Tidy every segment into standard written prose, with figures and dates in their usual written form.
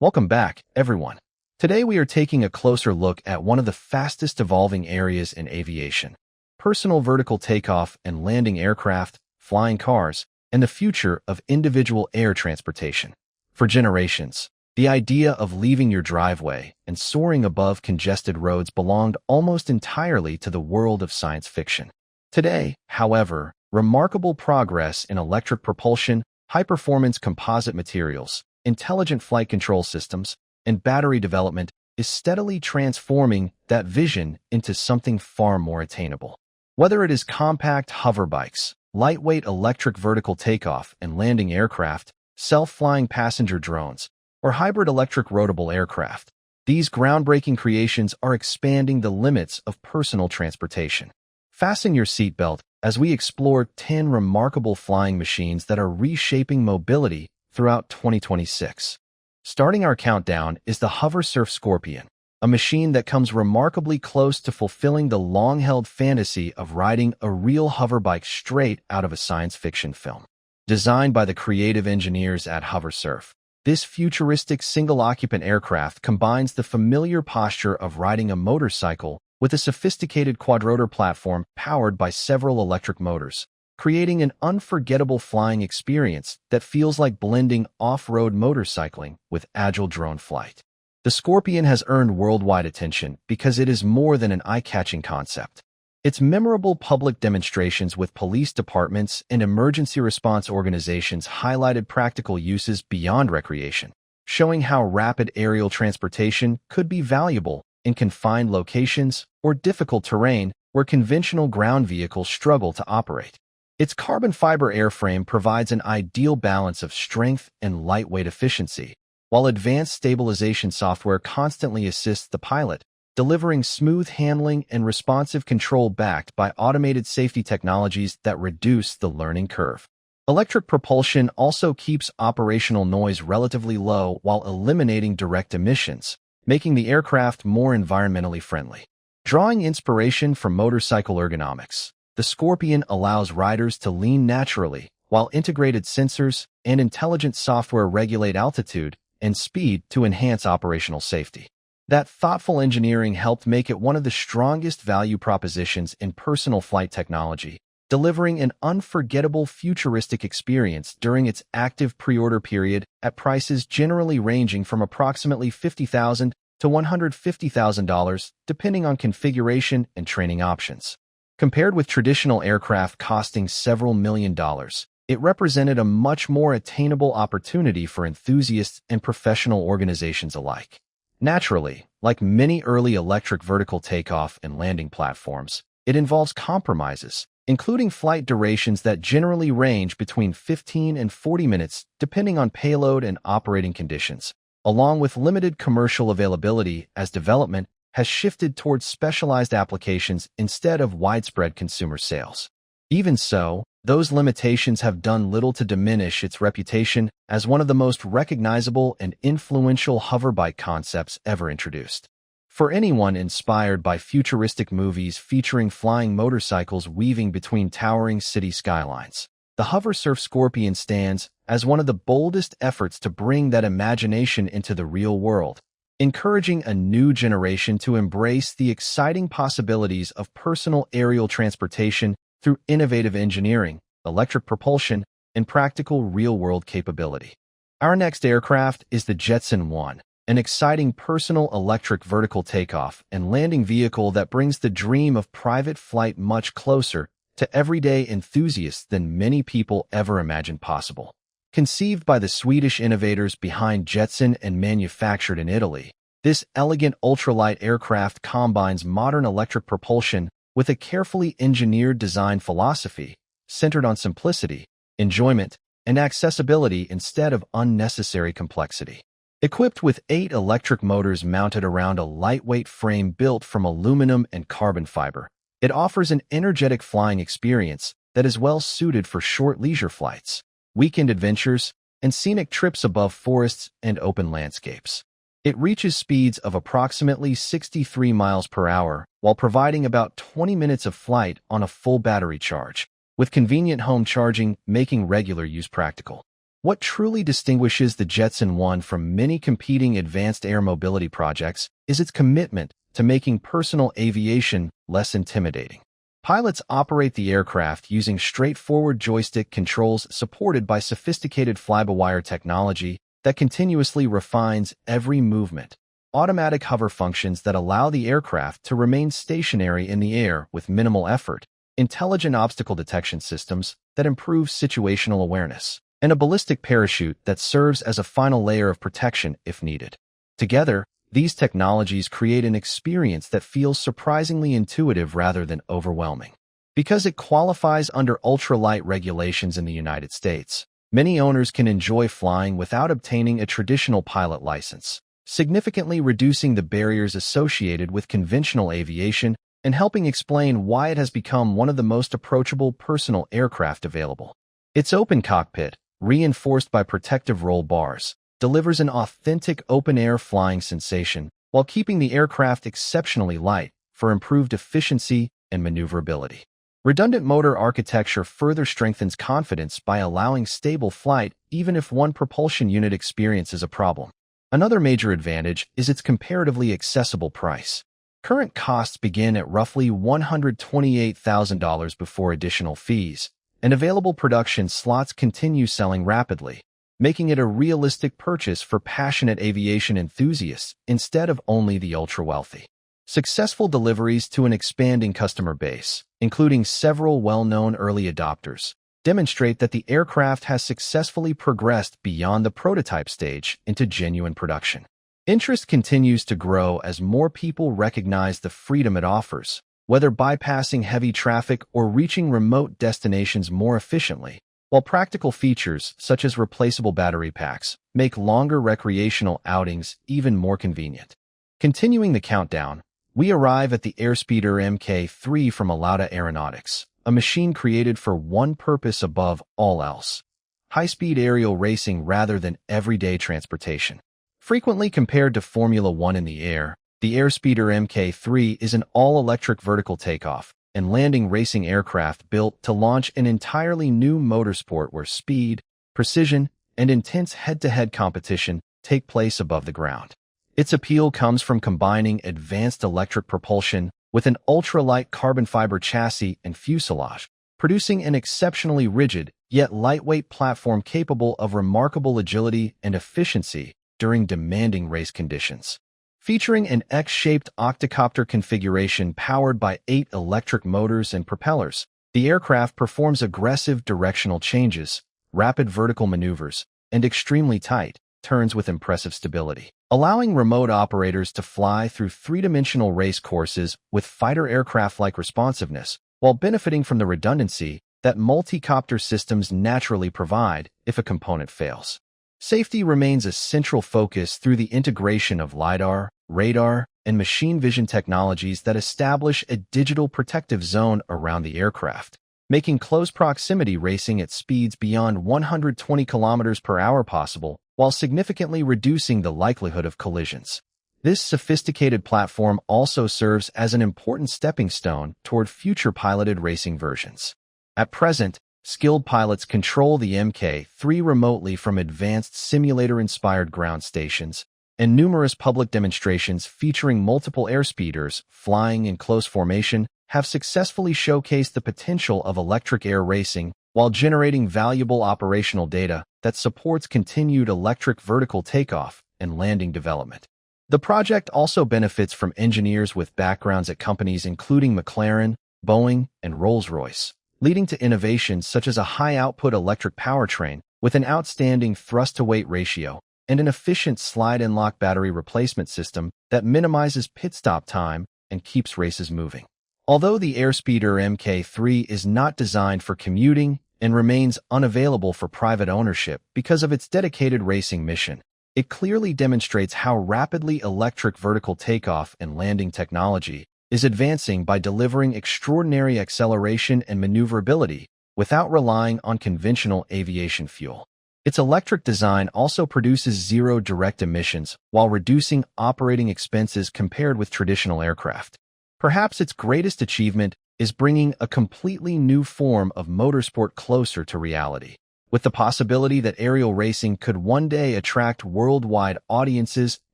Welcome back, everyone. Today we are taking a closer look at one of the fastest evolving areas in aviation: personal vertical takeoff and landing aircraft, flying cars, and the future of individual air transportation. For generations, the idea of leaving your driveway and soaring above congested roads belonged almost entirely to the world of science fiction. Today, however, remarkable progress in electric propulsion, high-performance composite materials, intelligent flight control systems, and battery development is steadily transforming that vision into something far more attainable. Whether it is compact hover bikes, lightweight electric vertical takeoff and landing aircraft, self-flying passenger drones, or hybrid electric rotable aircraft, these groundbreaking creations are expanding the limits of personal transportation. Fasten your seatbelt as we explore 10 remarkable flying machines that are reshaping mobility throughout 2026. Starting our countdown is the Hoversurf Scorpion, a machine that comes remarkably close to fulfilling the long-held fantasy of riding a real hoverbike straight out of a science fiction film. Designed by the creative engineers at Hoversurf, this futuristic single-occupant aircraft combines the familiar posture of riding a motorcycle with a sophisticated quadrotor platform powered by several electric motors, creating an unforgettable flying experience that feels like blending off-road motorcycling with agile drone flight. The Scorpion has earned worldwide attention because it is more than an eye-catching concept. Its memorable public demonstrations with police departments and emergency response organizations highlighted practical uses beyond recreation, showing how rapid aerial transportation could be valuable in confined locations or difficult terrain where conventional ground vehicles struggle to operate. Its carbon fiber airframe provides an ideal balance of strength and lightweight efficiency, while advanced stabilization software constantly assists the pilot, delivering smooth handling and responsive control backed by automated safety technologies that reduce the learning curve. Electric propulsion also keeps operational noise relatively low while eliminating direct emissions, making the aircraft more environmentally friendly. Drawing inspiration from motorcycle ergonomics, the Scorpion allows riders to lean naturally, while integrated sensors and intelligent software regulate altitude and speed to enhance operational safety. That thoughtful engineering helped make it one of the strongest value propositions in personal flight technology, delivering an unforgettable futuristic experience during its active pre-order period at prices generally ranging from approximately $50,000 to $150,000, depending on configuration and training options. Compared with traditional aircraft costing several $1,000,000, it represented a much more attainable opportunity for enthusiasts and professional organizations alike. Naturally, like many early electric vertical takeoff and landing platforms, it involves compromises, including flight durations that generally range between 15 and 40 minutes depending on payload and operating conditions, along with limited commercial availability as development has shifted towards specialized applications instead of widespread consumer sales. Even so, those limitations have done little to diminish its reputation as one of the most recognizable and influential hoverbike concepts ever introduced. For anyone inspired by futuristic movies featuring flying motorcycles weaving between towering city skylines, the Hoversurf Scorpion stands as one of the boldest efforts to bring that imagination into the real world, encouraging a new generation to embrace the exciting possibilities of personal aerial transportation through innovative engineering, electric propulsion, and practical real-world capability. Our next aircraft is the Jetson 1, an exciting personal electric vertical takeoff and landing vehicle that brings the dream of private flight much closer to everyday enthusiasts than many people ever imagined possible. Conceived by the Swedish innovators behind Jetson and manufactured in Italy, this elegant ultralight aircraft combines modern electric propulsion with a carefully engineered design philosophy centered on simplicity, enjoyment, and accessibility instead of unnecessary complexity. Equipped with 8 electric motors mounted around a lightweight frame built from aluminum and carbon fiber, it offers an energetic flying experience that is well suited for short leisure flights, weekend adventures, and scenic trips above forests and open landscapes. It reaches speeds of approximately 63 miles per hour while providing about 20 minutes of flight on a full battery charge, with convenient home charging making regular use practical. What truly distinguishes the Jetson 1 from many competing advanced air mobility projects is its commitment to making personal aviation less intimidating. Pilots operate the aircraft using straightforward joystick controls supported by sophisticated fly-by-wire technology that continuously refines every movement. Automatic hover functions that allow the aircraft to remain stationary in the air with minimal effort, intelligent obstacle detection systems that improve situational awareness, and a ballistic parachute that serves as a final layer of protection if needed. Together, these technologies create an experience that feels surprisingly intuitive rather than overwhelming. Because it qualifies under ultralight regulations in the United States, many owners can enjoy flying without obtaining a traditional pilot license, significantly reducing the barriers associated with conventional aviation and helping explain why it has become one of the most approachable personal aircraft available. Its open cockpit, reinforced by protective roll bars, delivers an authentic open-air flying sensation while keeping the aircraft exceptionally light for improved efficiency and maneuverability. Redundant motor architecture further strengthens confidence by allowing stable flight even if one propulsion unit experiences a problem. Another major advantage is its comparatively accessible price. Current costs begin at roughly $128,000 before additional fees, and available production slots continue selling rapidly, making it a realistic purchase for passionate aviation enthusiasts instead of only the ultra-wealthy. Successful deliveries to an expanding customer base, including several well-known early adopters, demonstrate that the aircraft has successfully progressed beyond the prototype stage into genuine production. Interest continues to grow as more people recognize the freedom it offers, whether bypassing heavy traffic or reaching remote destinations more efficiently, while practical features such as replaceable battery packs make longer recreational outings even more convenient. Continuing the countdown, we arrive at the Airspeeder Mk3 from Alauda Aeronautics, a machine created for one purpose above all else: high-speed aerial racing rather than everyday transportation. Frequently compared to Formula One in the air, the Airspeeder Mk3 is an all-electric vertical takeoff and landing racing aircraft built to launch an entirely new motorsport where speed, precision, and intense head-to-head competition take place above the ground. Its appeal comes from combining advanced electric propulsion with an ultralight carbon fiber chassis and fuselage, producing an exceptionally rigid yet lightweight platform capable of remarkable agility and efficiency during demanding race conditions. Featuring an X-shaped octocopter configuration powered by 8 electric motors and propellers, the aircraft performs aggressive directional changes, rapid vertical maneuvers, and extremely tight turns with impressive stability, allowing remote operators to fly through three-dimensional race courses with fighter aircraft-like responsiveness, while benefiting from the redundancy that multi-copter systems naturally provide if a component fails. Safety remains a central focus through the integration of LiDAR, radar, and machine vision technologies that establish a digital protective zone around the aircraft, making close proximity racing at speeds beyond 120 km per hour possible, while significantly reducing the likelihood of collisions. This sophisticated platform also serves as an important stepping stone toward future piloted racing versions. At present, skilled pilots control the Mk3 remotely from advanced simulator-inspired ground stations, and numerous public demonstrations featuring multiple airspeeders flying in close formation have successfully showcased the potential of electric air racing while generating valuable operational data that supports continued electric vertical takeoff and landing development. The project also benefits from engineers with backgrounds at companies including McLaren, Boeing, and Rolls-Royce, leading to innovations such as a high-output electric powertrain with an outstanding thrust-to-weight ratio and an efficient slide-and-lock battery replacement system that minimizes pit stop time and keeps races moving. Although the Airspeeder Mk3 is not designed for commuting and remains unavailable for private ownership because of its dedicated racing mission, it clearly demonstrates how rapidly electric vertical takeoff and landing technology is advancing by delivering extraordinary acceleration and maneuverability without relying on conventional aviation fuel. Its electric design also produces zero direct emissions while reducing operating expenses compared with traditional aircraft. Perhaps its greatest achievement is bringing a completely new form of motorsport closer to reality. with the possibility that aerial racing could one day attract worldwide audiences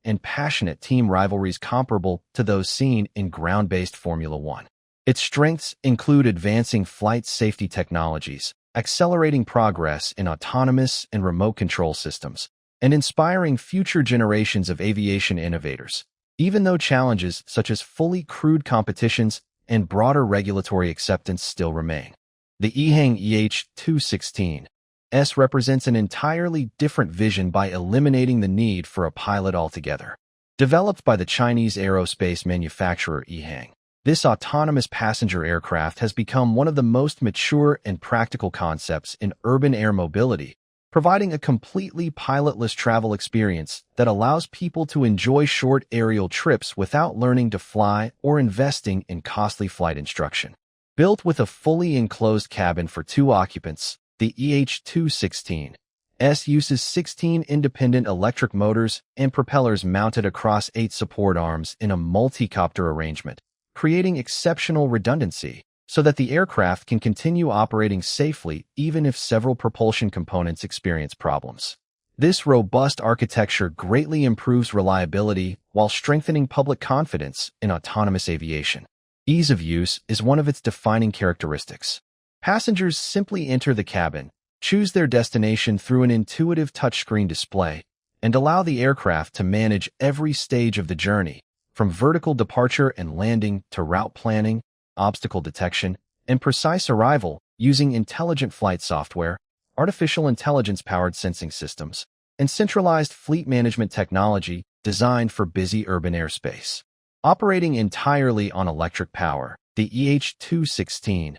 and passionate team rivalries comparable to those seen in ground-based Formula One. Its strengths include advancing flight safety technologies, accelerating progress in autonomous and remote control systems, and inspiring future generations of aviation innovators, even though challenges such as fully crewed competitions and broader regulatory acceptance still remain. The EHang EH216-S represents an entirely different vision by eliminating the need for a pilot altogether. Developed by the Chinese aerospace manufacturer EHang, this autonomous passenger aircraft has become one of the most mature and practical concepts in urban air mobility, providing a completely pilotless travel experience that allows people to enjoy short aerial trips without learning to fly or investing in costly flight instruction. Built with a fully enclosed cabin for 2 occupants, the EH216-S uses 16 independent electric motors and propellers mounted across 8 support arms in a multi-copter arrangement, creating exceptional redundancy so that the aircraft can continue operating safely even if several propulsion components experience problems. This robust architecture greatly improves reliability while strengthening public confidence in autonomous aviation. Ease of use is one of its defining characteristics. Passengers simply enter the cabin, choose their destination through an intuitive touchscreen display, and allow the aircraft to manage every stage of the journey, from vertical departure and landing to route planning, obstacle detection, and precise arrival using intelligent flight software, artificial intelligence-powered sensing systems, and centralized fleet management technology designed for busy urban airspace. Operating entirely on electric power, the EH216-S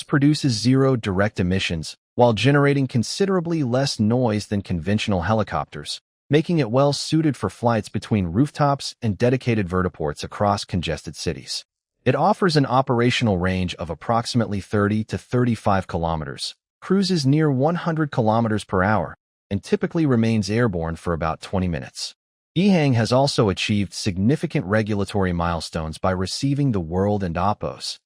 produces 0 direct emissions while generating considerably less noise than conventional helicopters, making it well-suited for flights between rooftops and dedicated vertiports across congested cities. It offers an operational range of approximately 30 to 35 kilometers, cruises near 100 kilometers per hour, and typically remains airborne for about 20 minutes. EHang has also achieved significant regulatory milestones by receiving the World and OPPO's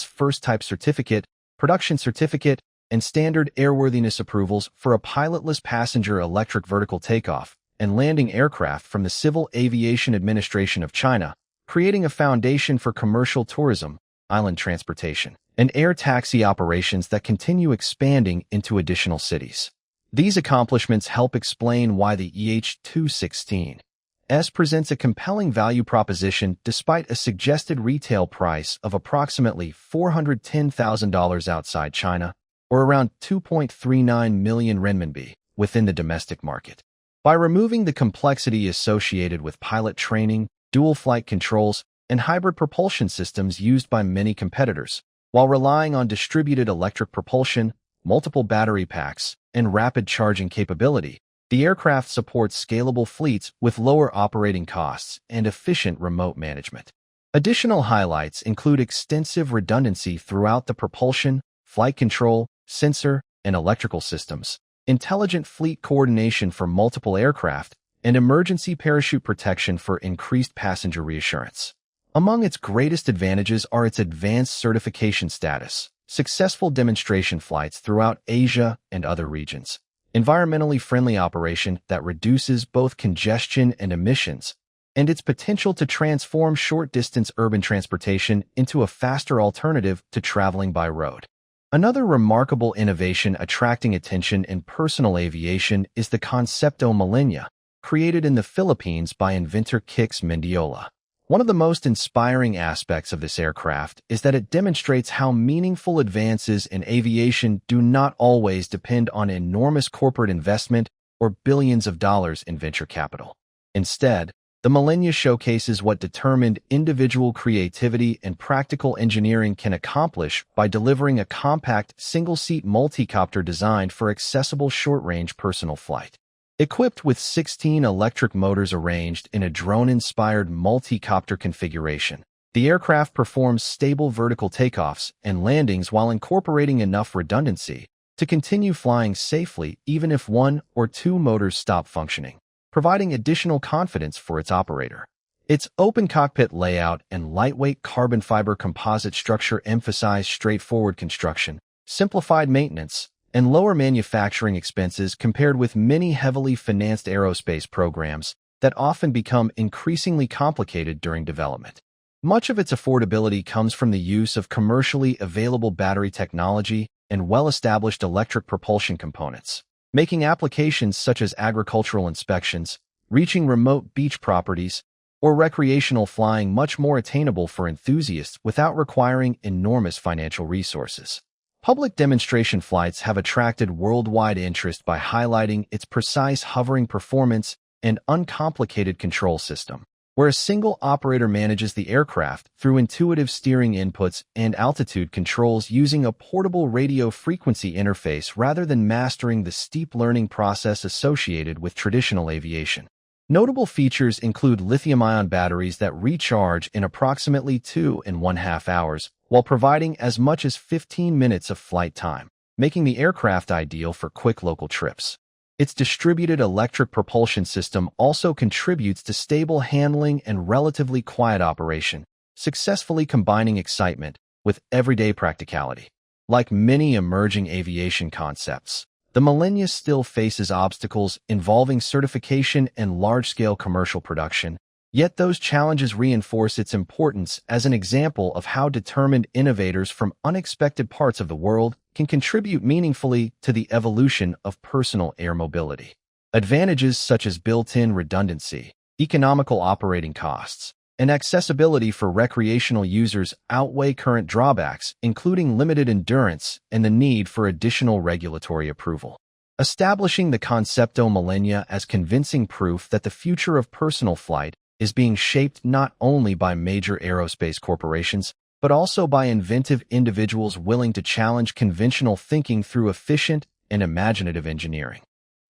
First Type Certificate, Production Certificate, and Standard Airworthiness approvals for a pilotless passenger electric vertical takeoff and landing aircraft from the Civil Aviation Administration of China, creating a foundation for commercial tourism, island transportation, and air taxi operations that continue expanding into additional cities. These accomplishments help explain why the EH216-S presents a compelling value proposition despite a suggested retail price of approximately $410,000 outside China, or around 2.39 million renminbi, within the domestic market. By removing the complexity associated with pilot training, dual flight controls, and hybrid propulsion systems used by many competitors, while relying on distributed electric propulsion, multiple battery packs, and rapid charging capability, the aircraft supports scalable fleets with lower operating costs and efficient remote management. Additional highlights include extensive redundancy throughout the propulsion, flight control, sensor, and electrical systems, intelligent fleet coordination for multiple aircraft, and emergency parachute protection for increased passenger reassurance. Among its greatest advantages are its advanced certification status, successful demonstration flights throughout Asia and other regions, environmentally friendly operation that reduces both congestion and emissions, and its potential to transform short-distance urban transportation into a faster alternative to traveling by road. Another remarkable innovation attracting attention in personal aviation is the Concepto Millennia, created in the Philippines by inventor Kix Mendiola. One of the most inspiring aspects of this aircraft is that it demonstrates how meaningful advances in aviation do not always depend on enormous corporate investment or billions of dollars in venture capital. Instead, the Millennia showcases what determined individual creativity and practical engineering can accomplish by delivering a compact, single-seat multi-copter designed for accessible short-range personal flight. Equipped with 16 electric motors arranged in a drone-inspired multi-copter configuration, the aircraft performs stable vertical takeoffs and landings while incorporating enough redundancy to continue flying safely even if 1 or 2 motors stop functioning, providing additional confidence for its operator. Its open cockpit layout and lightweight carbon fiber composite structure emphasize straightforward construction, simplified maintenance, and lower manufacturing expenses compared with many heavily financed aerospace programs that often become increasingly complicated during development. Much of its affordability comes from the use of commercially available battery technology and well-established electric propulsion components, making applications such as agricultural inspections, reaching remote beach properties, or recreational flying much more attainable for enthusiasts without requiring enormous financial resources. Public demonstration flights have attracted worldwide interest by highlighting its precise hovering performance and uncomplicated control system, where a single operator manages the aircraft through intuitive steering inputs and altitude controls using a portable radio frequency interface rather than mastering the steep learning process associated with traditional aviation. Notable features include lithium-ion batteries that recharge in approximately 2.5 hours, while providing as much as 15 minutes of flight time, making the aircraft ideal for quick local trips. Its distributed electric propulsion system also contributes to stable handling and relatively quiet operation, successfully combining excitement with everyday practicality. Like many emerging aviation concepts, the millennia still faces obstacles involving certification and large-scale commercial production, yet those challenges reinforce its importance as an example of how determined innovators from unexpected parts of the world can contribute meaningfully to the evolution of personal air mobility. Advantages such as built-in redundancy, economical operating costs, and accessibility for recreational users outweigh current drawbacks, including limited endurance and the need for additional regulatory approval. Establishing the Concepto Millennia as convincing proof that the future of personal flight is being shaped not only by major aerospace corporations, but also by inventive individuals willing to challenge conventional thinking through efficient and imaginative engineering.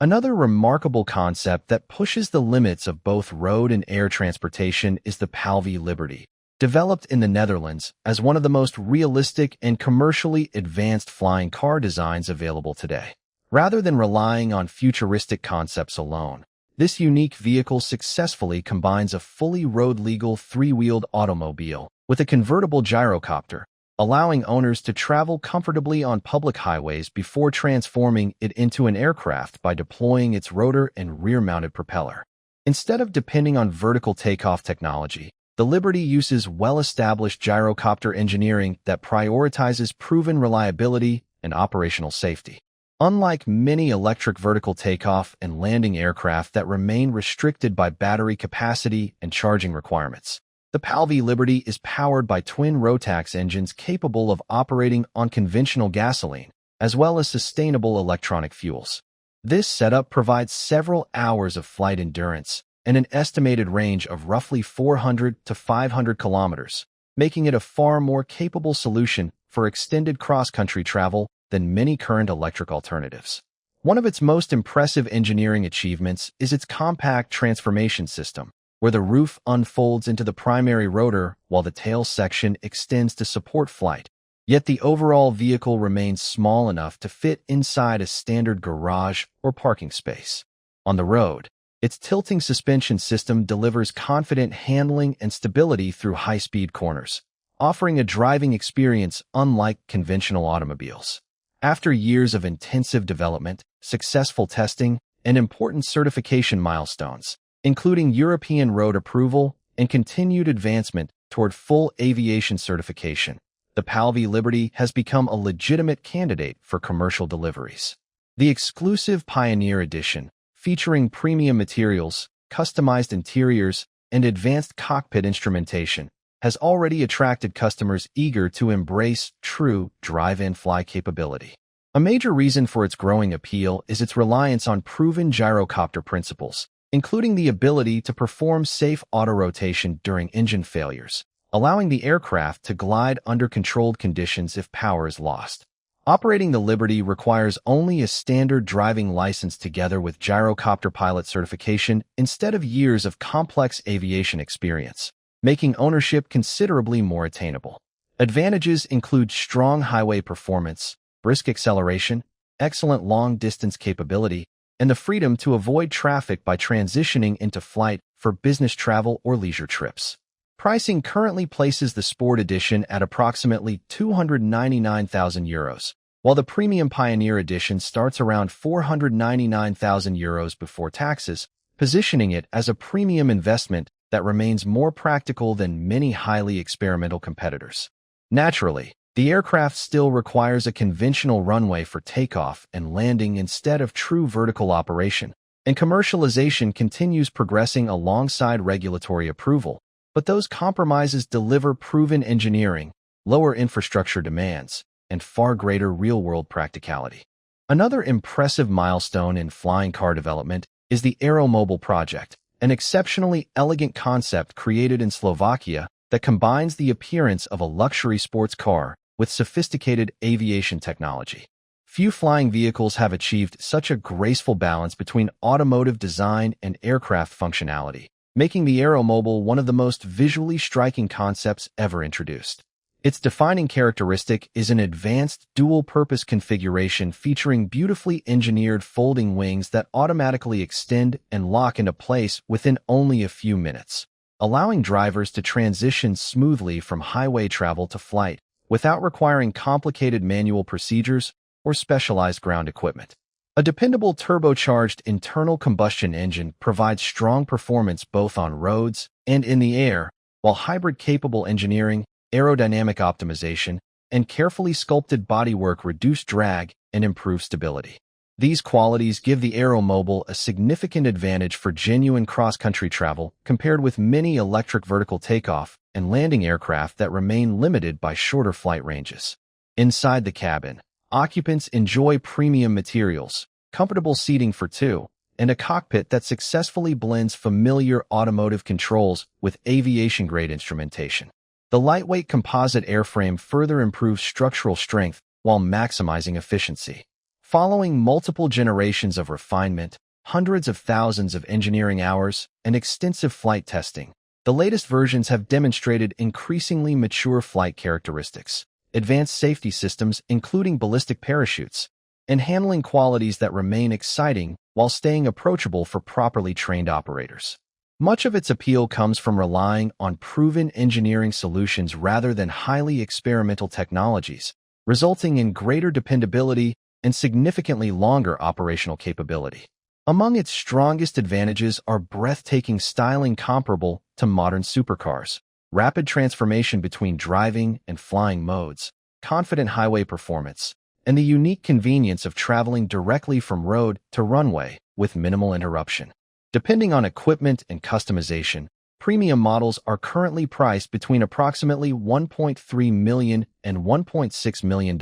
Another remarkable concept that pushes the limits of both road and air transportation is the PAL-V Liberty, developed in the Netherlands as one of the most realistic and commercially advanced flying car designs available today. Rather than relying on futuristic concepts alone, this unique vehicle successfully combines a fully road-legal three-wheeled automobile with a convertible gyrocopter, allowing owners to travel comfortably on public highways before transforming it into an aircraft by deploying its rotor and rear-mounted propeller. Instead of depending on vertical takeoff technology, the Liberty uses well-established gyrocopter engineering that prioritizes proven reliability and operational safety. Unlike many electric vertical takeoff and landing aircraft that remain restricted by battery capacity and charging requirements, the PAL-V Liberty is powered by twin Rotax engines capable of operating on conventional gasoline, as well as sustainable electronic fuels. This setup provides several hours of flight endurance and an estimated range of roughly 400 to 500 kilometers, making it a far more capable solution for extended cross-country travel than many current electric alternatives. One of its most impressive engineering achievements is its compact transformation system, where the roof unfolds into the primary rotor while the tail section extends to support flight. Yet the overall vehicle remains small enough to fit inside a standard garage or parking space. On the road, its tilting suspension system delivers confident handling and stability through high-speed corners, offering a driving experience unlike conventional automobiles. After years of intensive development, successful testing, and important certification milestones, including European road approval and continued advancement toward full aviation certification, the PAL-V Liberty has become a legitimate candidate for commercial deliveries. The exclusive Pioneer Edition, featuring premium materials, customized interiors, and advanced cockpit instrumentation, has already attracted customers eager to embrace true drive-and-fly capability. A major reason for its growing appeal is its reliance on proven gyrocopter principles, including the ability to perform safe auto-rotation during engine failures, allowing the aircraft to glide under controlled conditions if power is lost. Operating the Liberty requires only a standard driving license together with gyrocopter pilot certification instead of years of complex aviation experience, making ownership considerably more attainable. Advantages include strong highway performance, brisk acceleration, excellent long-distance capability, and the freedom to avoid traffic by transitioning into flight for business travel or leisure trips. Pricing currently places the Sport Edition at approximately €299,000, while the Premium Pioneer Edition starts around €499,000 before taxes, positioning it as a premium investment that remains more practical than many highly experimental competitors. Naturally, the aircraft still requires a conventional runway for takeoff and landing instead of true vertical operation, and commercialization continues progressing alongside regulatory approval, but those compromises deliver proven engineering, lower infrastructure demands, and far greater real-world practicality. Another impressive milestone in flying car development is the Aeromobile project, an exceptionally elegant concept created in Slovakia that combines the appearance of a luxury sports car with sophisticated aviation technology. Few flying vehicles have achieved such a graceful balance between automotive design and aircraft functionality, making the Aeromobile one of the most visually striking concepts ever introduced. Its defining characteristic is an advanced dual-purpose configuration featuring beautifully engineered folding wings that automatically extend and lock into place within only a few minutes, allowing drivers to transition smoothly from highway travel to flight without requiring complicated manual procedures or specialized ground equipment. A dependable turbocharged internal combustion engine provides strong performance both on roads and in the air, while hybrid-capable engineering, aerodynamic optimization, and carefully sculpted bodywork reduce drag and improve stability. These qualities give the Aeromobile a significant advantage for genuine cross-country travel compared with many electric vertical takeoff and landing aircraft that remain limited by shorter flight ranges. Inside the cabin, occupants enjoy premium materials, comfortable seating for two, and a cockpit that successfully blends familiar automotive controls with aviation-grade instrumentation. The lightweight composite airframe further improves structural strength while maximizing efficiency. Following multiple generations of refinement, hundreds of thousands of engineering hours, and extensive flight testing, the latest versions have demonstrated increasingly mature flight characteristics, advanced safety systems including ballistic parachutes, and handling qualities that remain exciting while staying approachable for properly trained operators. Much of its appeal comes from relying on proven engineering solutions rather than highly experimental technologies, resulting in greater dependability and significantly longer operational capability. Among its strongest advantages are breathtaking styling comparable to modern supercars, rapid transformation between driving and flying modes, confident highway performance, and the unique convenience of traveling directly from road to runway with minimal interruption. Depending on equipment and customization, premium models are currently priced between approximately $1.3 million and $1.6 million,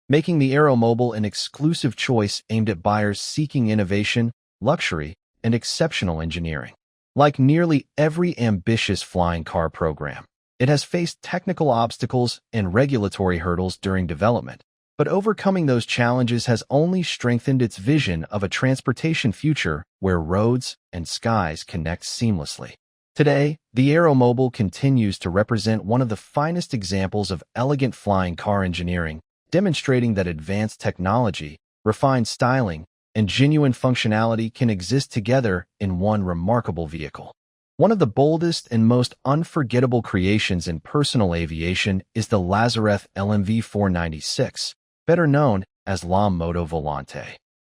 making the Aeromobile an exclusive choice aimed at buyers seeking innovation, luxury, and exceptional engineering. Like nearly every ambitious flying car program, it has faced technical obstacles and regulatory hurdles during development, but overcoming those challenges has only strengthened its vision of a transportation future where roads and skies connect seamlessly. Today, the Aeromobile continues to represent one of the finest examples of elegant flying car engineering, demonstrating that advanced technology, refined styling, and genuine functionality can exist together in one remarkable vehicle. One of the boldest and most unforgettable creations in personal aviation is the Lazareth LMV-496, better known as La Moto Volante.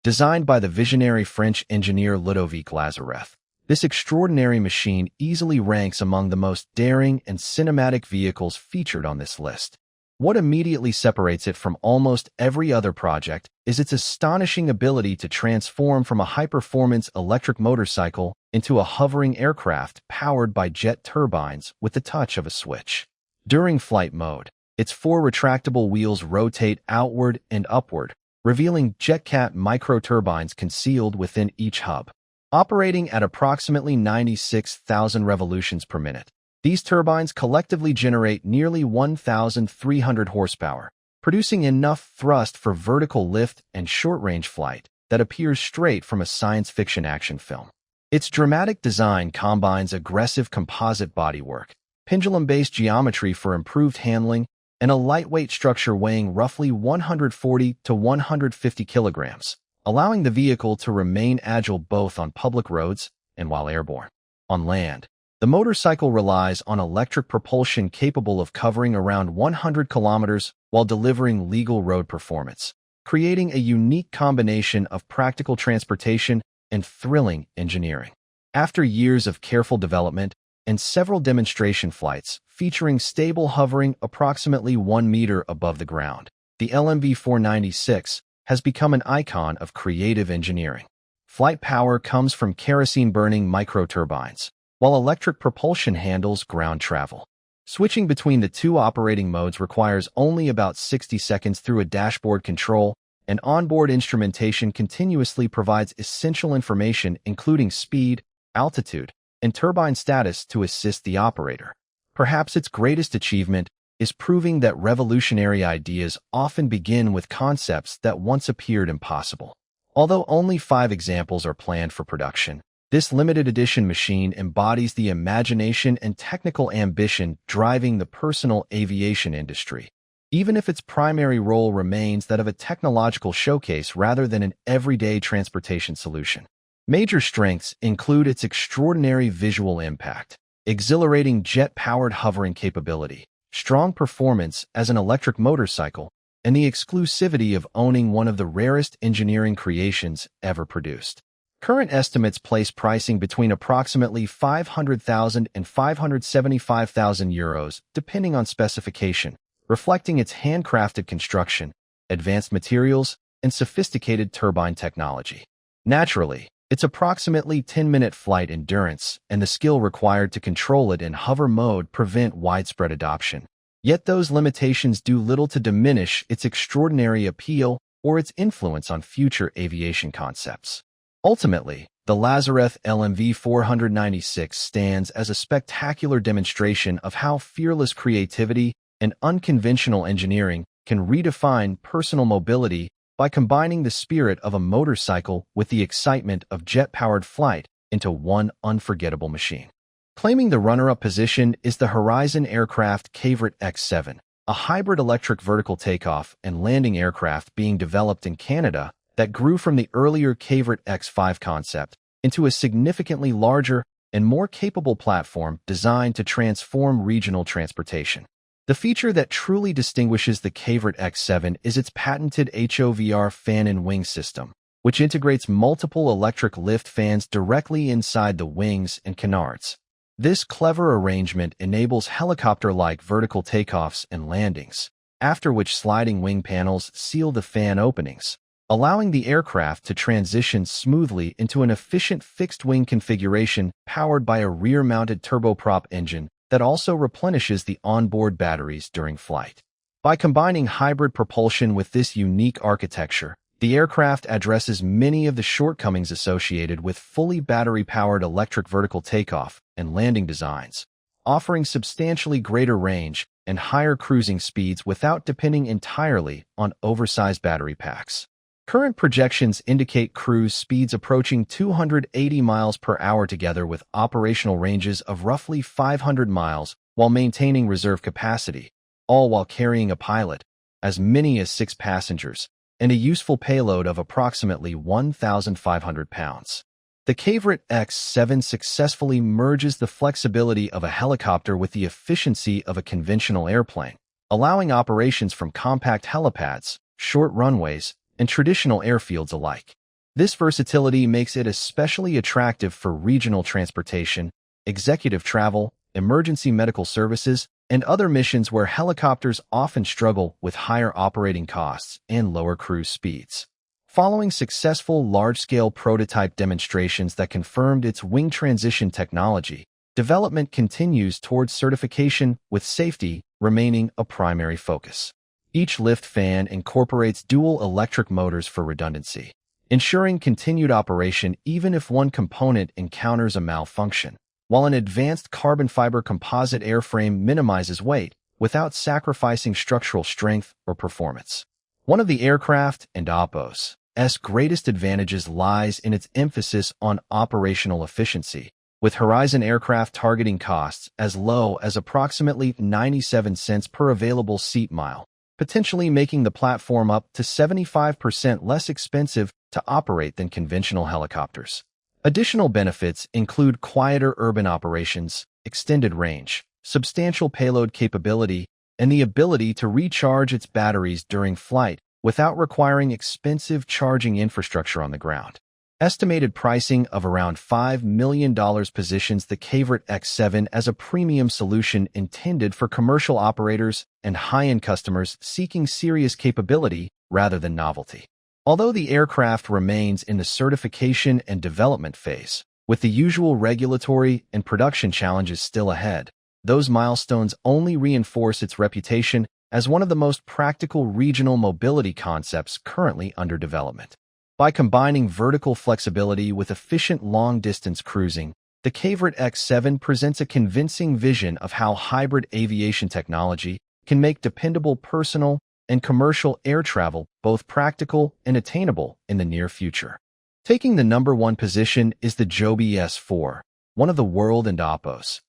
Designed by the visionary French engineer Ludovic Lazareth, this extraordinary machine easily ranks among the most daring and cinematic vehicles featured on this list. What immediately separates it from almost every other project is its astonishing ability to transform from a high-performance electric motorcycle into a hovering aircraft powered by jet turbines with the touch of a switch. During flight mode, its four retractable wheels rotate outward and upward, revealing JetCat microturbines concealed within each hub. Operating at approximately 96,000 revolutions per minute, these turbines collectively generate nearly 1,300 horsepower, producing enough thrust for vertical lift and short-range flight that appears straight from a science fiction action film. Its dramatic design combines aggressive composite bodywork, pendulum-based geometry for improved handling, and a lightweight structure weighing roughly 140 to 150 kilograms, allowing the vehicle to remain agile both on public roads and while airborne. On land, The motorcycle relies on electric propulsion capable of covering around 100 kilometers while delivering legal road performance, creating a unique combination of practical transportation and thrilling engineering. After years of careful development and several demonstration flights featuring stable hovering approximately 1 meter above the ground, the LMV-496 has become an icon of creative engineering. Flight power comes from kerosene-burning microturbines, while electric propulsion handles ground travel. Switching between the two operating modes requires only about 60 seconds through a dashboard control, and onboard instrumentation continuously provides essential information including speed, altitude, and turbine status to assist the operator. Perhaps its greatest achievement is proving that revolutionary ideas often begin with concepts that once appeared impossible. Although only 5 examples are planned for production, this limited edition machine embodies the imagination and technical ambition driving the personal aviation industry, even if its primary role remains that of a technological showcase rather than an everyday transportation solution. Major strengths include its extraordinary visual impact, exhilarating jet-powered hovering capability, strong performance as an electric motorcycle, and the exclusivity of owning one of the rarest engineering creations ever produced. Current estimates place pricing between approximately 500,000 and 575,000 euros, depending on specification, reflecting its handcrafted construction, advanced materials, and sophisticated turbine technology. Naturally, its approximately 10-minute flight endurance and the skill required to control it in hover mode prevent widespread adoption. Yet those limitations do little to diminish its extraordinary appeal or its influence on future aviation concepts. Ultimately, the Lazareth LMV-496 stands as a spectacular demonstration of how fearless creativity and unconventional engineering can redefine personal mobility by combining the spirit of a motorcycle with the excitement of jet-powered flight into one unforgettable machine. Claiming the runner-up position is the Horizon Aircraft Cavorite X7, a hybrid electric vertical takeoff and landing aircraft being developed in Canada that grew from the earlier Cavorite X5 concept into a significantly larger and more capable platform designed to transform regional transportation. The feature that truly distinguishes the Cavorite X7 is its patented HOVR fan and wing system, which integrates multiple electric lift fans directly inside the wings and canards. This clever arrangement enables helicopter-like vertical takeoffs and landings, after which sliding wing panels seal the fan openings, allowing the aircraft to transition smoothly into an efficient fixed-wing configuration powered by a rear-mounted turboprop engine that also replenishes the onboard batteries during flight. By combining hybrid propulsion with this unique architecture, the aircraft addresses many of the shortcomings associated with fully battery-powered electric vertical takeoff and landing designs, offering substantially greater range and higher cruising speeds without depending entirely on oversized battery packs. Current projections indicate cruise speeds approaching 280 miles per hour together with operational ranges of roughly 500 miles while maintaining reserve capacity, all while carrying a pilot, as many as 6 passengers, and a useful payload of approximately 1,500 pounds. The Cavorite X7 successfully merges the flexibility of a helicopter with the efficiency of a conventional airplane, allowing operations from compact helipads, short runways, and traditional airfields alike. This versatility makes it especially attractive for regional transportation, executive travel, emergency medical services, and other missions where helicopters often struggle with higher operating costs and lower cruise speeds. Following successful large-scale prototype demonstrations that confirmed its wing transition technology, development continues towards certification with safety remaining a primary focus. Each lift fan incorporates dual electric motors for redundancy, ensuring continued operation even if one component encounters a malfunction, while an advanced carbon fiber composite airframe minimizes weight without sacrificing structural strength or performance. One of the aircraft and Oppo's greatest advantages lies in its emphasis on operational efficiency, with Horizon aircraft targeting costs as low as approximately 97 cents per available seat mile, potentially making the platform up to 75% less expensive to operate than conventional helicopters. Additional benefits include quieter urban operations, extended range, substantial payload capability, and the ability to recharge its batteries during flight without requiring expensive charging infrastructure on the ground. Estimated pricing of around $5 million positions the Kaveritt X7 as a premium solution intended for commercial operators and high-end customers seeking serious capability rather than novelty. Although the aircraft remains in the certification and development phase, with the usual regulatory and production challenges still ahead, those milestones only reinforce its reputation as one of the most practical regional mobility concepts currently under development. By combining vertical flexibility with efficient long-distance cruising, the Kaveritt X7 presents a convincing vision of how hybrid aviation technology can make dependable personal and commercial air travel both practical and attainable in the near future. Taking the #1 position is the Joby S4, one of the world and Oppo's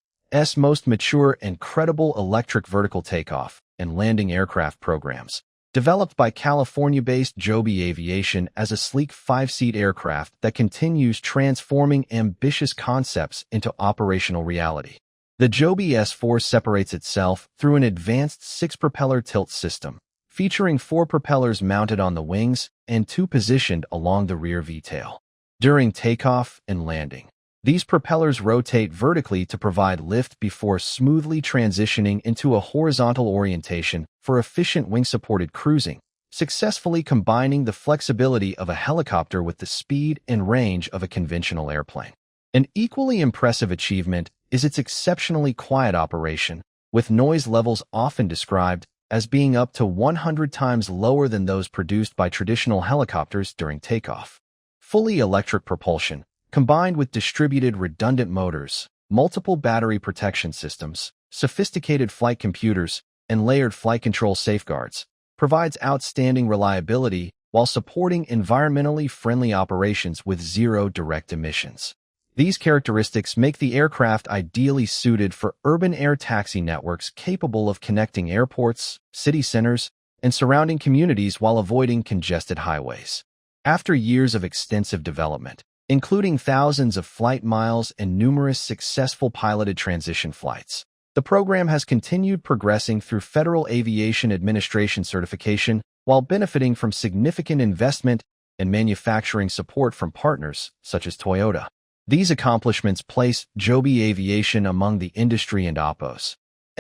most mature and credible electric vertical takeoff and landing aircraft programs. Developed by California-based Joby Aviation as a sleek 5-seat aircraft that continues transforming ambitious concepts into operational reality. The Joby S4 separates itself through an advanced 6-propeller tilt system, featuring 4 propellers mounted on the wings and 2 positioned along the rear V-tail. During takeoff and landing, these propellers rotate vertically to provide lift before smoothly transitioning into a horizontal orientation for efficient wing-supported cruising, successfully combining the flexibility of a helicopter with the speed and range of a conventional airplane. An equally impressive achievement is its exceptionally quiet operation, with noise levels often described as being up to 100 times lower than those produced by traditional helicopters during takeoff. Fully electric propulsion, combined with distributed redundant motors, multiple battery protection systems, sophisticated flight computers, and layered flight control safeguards, provides outstanding reliability while supporting environmentally friendly operations with zero direct emissions. These characteristics make the aircraft ideally suited for urban air taxi networks capable of connecting airports, city centers, and surrounding communities while avoiding congested highways. After years of extensive development, including thousands of flight miles and numerous successful piloted transition flights, the program has continued progressing through Federal Aviation Administration certification while benefiting from significant investment and manufacturing support from partners such as Toyota. These accomplishments place Joby Aviation among the industry and Oppo's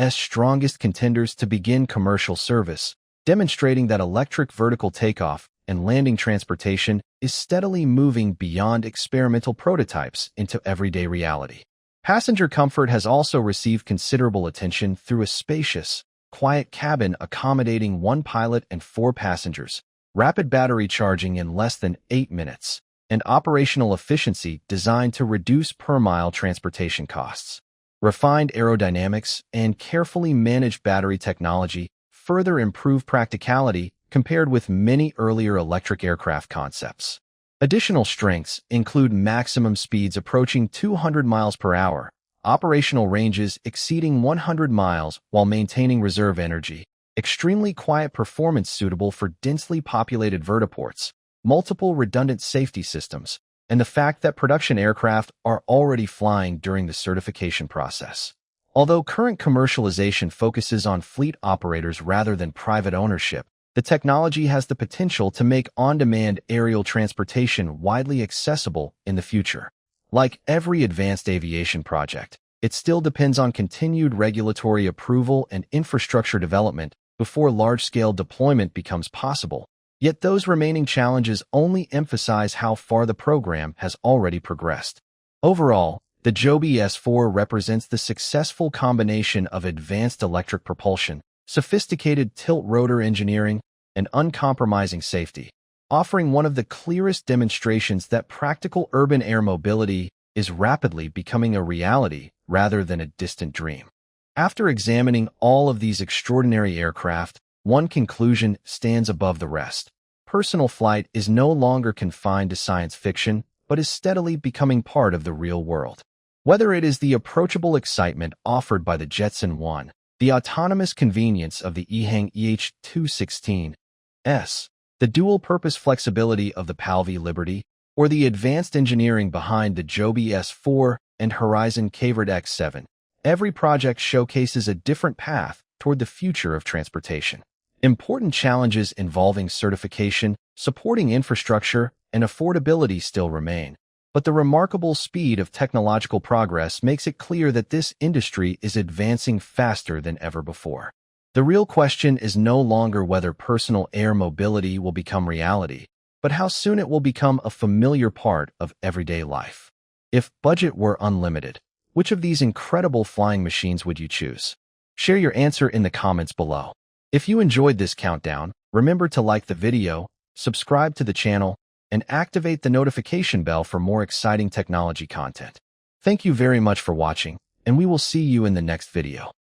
strongest contenders to begin commercial service, demonstrating that electric vertical takeoff and landing transportation is steadily moving beyond experimental prototypes into everyday reality. Passenger comfort has also received considerable attention through a spacious, quiet cabin accommodating 1 pilot and 4 passengers, rapid battery charging in less than 8 minutes, and operational efficiency designed to reduce per-mile transportation costs. Refined aerodynamics and carefully managed battery technology further improve practicality compared with many earlier electric aircraft concepts. Additional strengths include maximum speeds approaching 200 miles per hour, operational ranges exceeding 100 miles while maintaining reserve energy, extremely quiet performance suitable for densely populated vertiports, multiple redundant safety systems, and the fact that production aircraft are already flying during the certification process. Although current commercialization focuses on fleet operators rather than private ownership, the technology has the potential to make on-demand aerial transportation widely accessible in the future. Like every advanced aviation project, it still depends on continued regulatory approval and infrastructure development before large-scale deployment becomes possible. Yet those remaining challenges only emphasize how far the program has already progressed. Overall, the Joby S4 represents the successful combination of advanced electric propulsion, sophisticated tilt-rotor engineering, and uncompromising safety, offering one of the clearest demonstrations that practical urban air mobility is rapidly becoming a reality rather than a distant dream. After examining all of these extraordinary aircraft, one conclusion stands above the rest. Personal flight is no longer confined to science fiction, but is steadily becoming part of the real world. Whether it is the approachable excitement offered by the Jetson 1, the autonomous convenience of the EHang EH216-S, the dual-purpose flexibility of the PAL-V Liberty, or the advanced engineering behind the Joby S4 and Horizon Cavert X7. Every project showcases a different path toward the future of transportation. Important challenges involving certification, supporting infrastructure, and affordability still remain. But the remarkable speed of technological progress makes it clear that this industry is advancing faster than ever before. The real question is no longer whether personal air mobility will become reality, but how soon it will become a familiar part of everyday life. If budget were unlimited, which of these incredible flying machines would you choose? Share your answer in the comments below. If you enjoyed this countdown, remember to like the video, subscribe to the channel, and activate the notification bell for more exciting technology content. Thank you very much for watching, and we will see you in the next video.